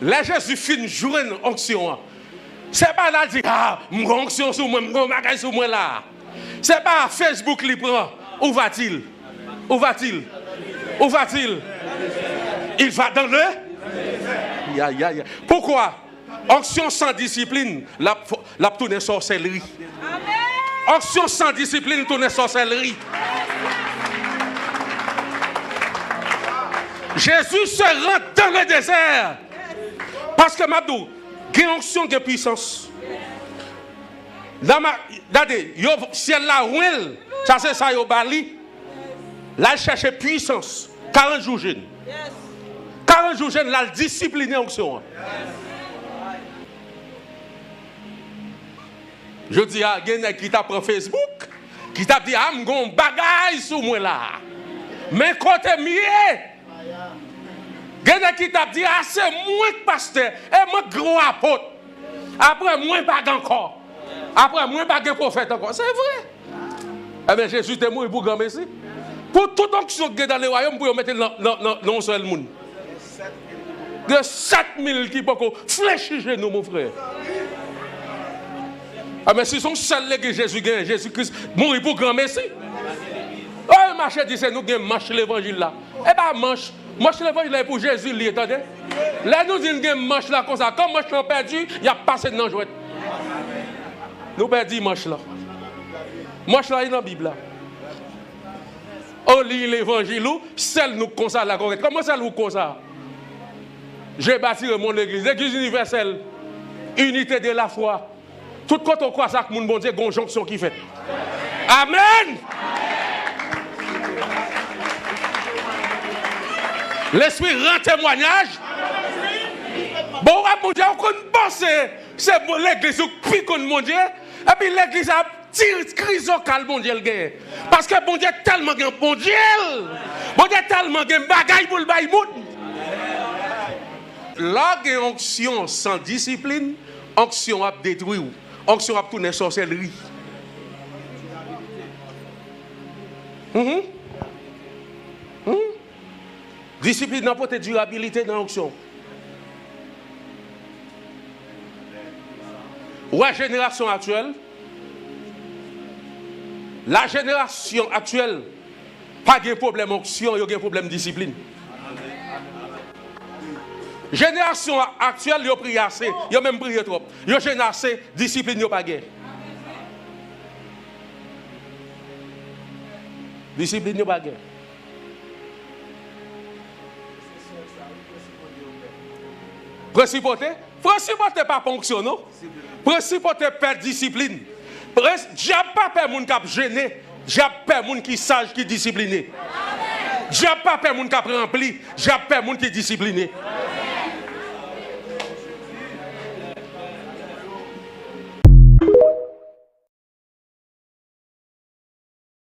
Là, Jésus finit jouer une onction. C'est pas là dit ah, mon onction sur moi, mon bagage sur moi là. C'est pas Facebook qui prend. Où va-t-il? Où va-t-il? Où va-t-il? Il va dans le. Pourquoi? Onction sans discipline, la tourne sorcellerie. Onction sans discipline, tourne sorcellerie. Jésus se rend dans le désert. Parce que Mabdou, il y a onction de puissance. Regardez, ciel la ouel, ça c'est ça, yo bali. Là, il cherche puissance. 40 jours jeune. 40 jours jeune, là, il discipline onction. Je dis à quelqu'un qui t'a pris Facebook, qui t'a dit, ah, j'ai un bagage sur moi là. Mais côté mieux. Quelqu'un qui t'a dit, ah, c'est moi que pasteur, et moi gros apôtre. Après, moi pas encore. Après, moi pas de prophète encore. C'est vrai. Eh bien, Jésus est mort pour grand merci. Pour toute onction qui est dans les royaumes, pour mettre dans seul monde. De 7000 qui peuvent fléchir chez nous, mon frère. Ah, mais si son seul que Jésus gagne, Jésus-Christ mourir pour grand merci. Oh, marché dit c'est nous qui marche l'évangile là. Eh bien, marche l'évangile là pour Jésus, lui, attendez. Là, nous disons que marche là comme ça. Comme marche là perdu, il y a passé dans la jouette. Nous perdons marche là. Marche là, il est dans la Bible là. On lit l'évangile, celle nous consacre la correcte. Comment ça nous consacre? J'ai bâti mon église, l'église universelle, unité de la foi. Tout quand on croit ça que mon bon Dieu, il y a une jonction qui fait. Amen. L'esprit rend témoignage. Bon, mon Dieu, on pense c'est l'église qui pique mon Dieu. Et puis l'église a tiré crise au calme, mon Dieu, le gagne. Parce que mon Dieu tellement gagne, bon Dieu. Bon Dieu tellement gagne, bagaille pour le bail monde. Là, il y a une onction sans discipline, onction à détruire, onction à tourner sorcellerie. Discipline n'a pas de durabilité dans l'onction. La génération actuelle, pas de problème d'onction, il y a un problème de discipline. Génération actuelle, ils ont prié assez, ils ont même prié trop. Ils ont gêné assez, discipline, ils n'ont pas gagné. Discipline, ils n'ont pas gagné. Principauté pas fonction, non? Principauté perd discipline. J'ai pas peur moun qui gêné, j'ai peur moun qui sage, qui discipliné. J'ai pas peur moun qui rempli, j'ai peur moun qui discipliné.